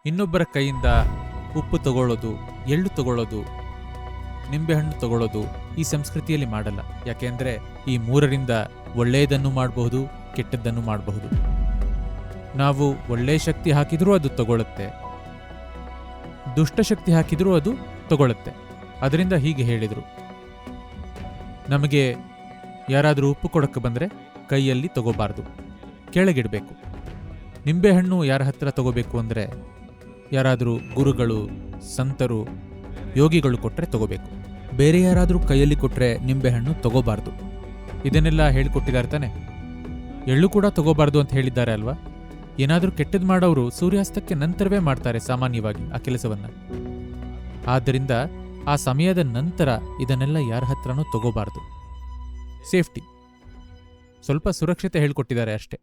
ಇನ್ನೊಬ್ಬರ ಕೈಯಿಂದ ಉಪ್ಪು ತಗೊಳ್ಳೋದು, ಎಳ್ಳು ತಗೊಳ್ಳೋದು, ನಿಂಬೆಹಣ್ಣು ತಗೊಳ್ಳೋದು ಈ ಸಂಸ್ಕೃತಿಯಲ್ಲಿ ಮಾಡಲ್ಲ. ಯಾಕೆಂದ್ರೆ ಈ ಮೂರರಿಂದ ಒಳ್ಳೆಯದನ್ನು ಮಾಡಬಹುದು, ಕೆಟ್ಟದ್ದನ್ನು ಮಾಡಬಹುದು. ನಾವು ಒಳ್ಳೆಯ ಶಕ್ತಿ ಹಾಕಿದ್ರೂ ಅದು ತಗೊಳುತ್ತೆ, ದುಷ್ಟಶಕ್ತಿ ಹಾಕಿದ್ರೂ ಅದು ತಗೊಳುತ್ತೆ. ಅದರಿಂದ ಹೀಗೆ ಹೇಳಿದರು, ನಮಗೆ ಯಾರಾದರೂ ಉಪ್ಪು ಕೊಡಕ್ಕೆ ಬಂದರೆ ಕೈಯಲ್ಲಿ ತಗೋಬಾರ್ದು, ಕೆಳಗಿಡಬೇಕು. ನಿಂಬೆಹಣ್ಣು ಯಾರ ಹತ್ರ ತಗೋಬೇಕು ಅಂದರೆ ಯಾರಾದರೂ ಗುರುಗಳು, ಸಂತರು, ಯೋಗಿಗಳು ಕೊಟ್ಟರೆ ತಗೋಬೇಕು. ಬೇರೆ ಯಾರಾದರೂ ಕೈಯಲ್ಲಿ ಕೊಟ್ಟರೆ ನಿಂಬೆಹಣ್ಣು ತಗೋಬಾರ್ದು. ಇದನ್ನೆಲ್ಲ ಹೇಳಿಕೊಟ್ಟಿದ್ದಾರೆ ತಾನೆ. ಎಳ್ಳು ಕೂಡ ತಗೋಬಾರ್ದು ಅಂತ ಹೇಳಿದ್ದಾರೆ ಅಲ್ವಾ. ಏನಾದರೂ ಕೆಟ್ಟದ್ದು ಮಾಡೋರು ಸೂರ್ಯಾಸ್ತಕ್ಕೆ ನಂತರವೇ ಮಾಡ್ತಾರೆ ಸಾಮಾನ್ಯವಾಗಿ ಆ ಕೆಲಸವನ್ನು. ಆದ್ದರಿಂದ ಆ ಸಮಯದ ನಂತರ ಇದನ್ನೆಲ್ಲ ಯಾರ ಹತ್ರನೂ ತಗೋಬಾರ್ದು. ಸೇಫ್ಟಿ, ಸ್ವಲ್ಪ ಸುರಕ್ಷತೆ ಹೇಳ್ಕೊಟ್ಟಿದ್ದಾರೆ ಅಷ್ಟೇ.